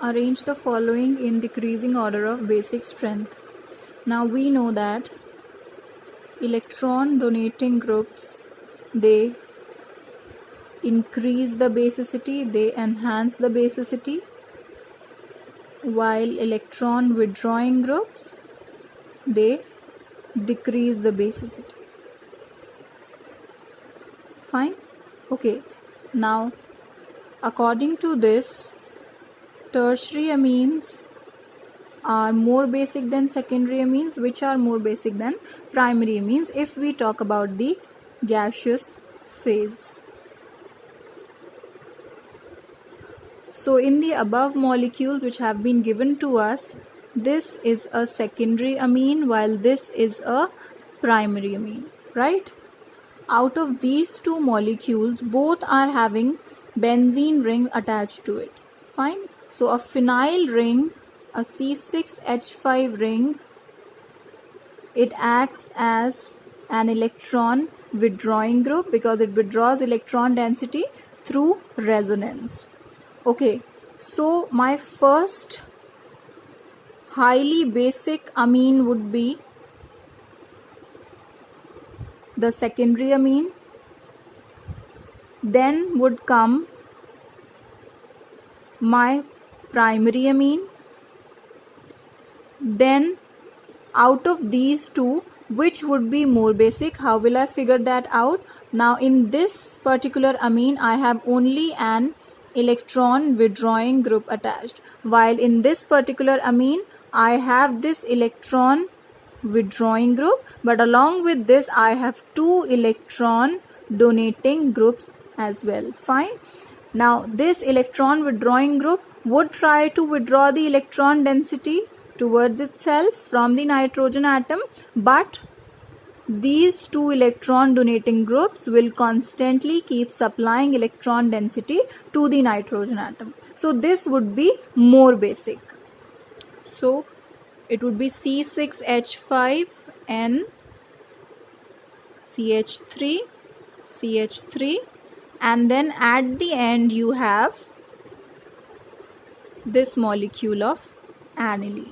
Arrange the following in decreasing order of basic strength. Now we know that electron donating groups, they increase the basicity, they enhance the basicity, while electron withdrawing groups, they decrease the basicity. Fine. Okay, now according to this, tertiary amines are more basic than secondary amines, which are more basic than primary amines if we talk about the gaseous phase. So in the above molecules which have been given to us, this is a secondary amine while this is a primary amine, right? Out of these two molecules, both are having benzene ring attached to it. Fine. So a phenyl ring, a C6H5 ring, it acts as an electron withdrawing group because it withdraws electron density through resonance. Okay, so my first highly basic amine would be the secondary amine. Then would come my primary amine. Then out of these two, which would be more basic? How will I figure that out? Now in this particular amine, I have only an electron withdrawing group attached, while in this particular amine, I have this electron withdrawing group, but along with this I have two electron donating groups as well. Fine. Now this electron withdrawing group would try to withdraw the electron density towards itself from the nitrogen atom, but these two electron donating groups will constantly keep supplying electron density to the nitrogen atom. So this would be more basic. So it would be C6H5N CH3 and then at the end you have this molecule of aniline.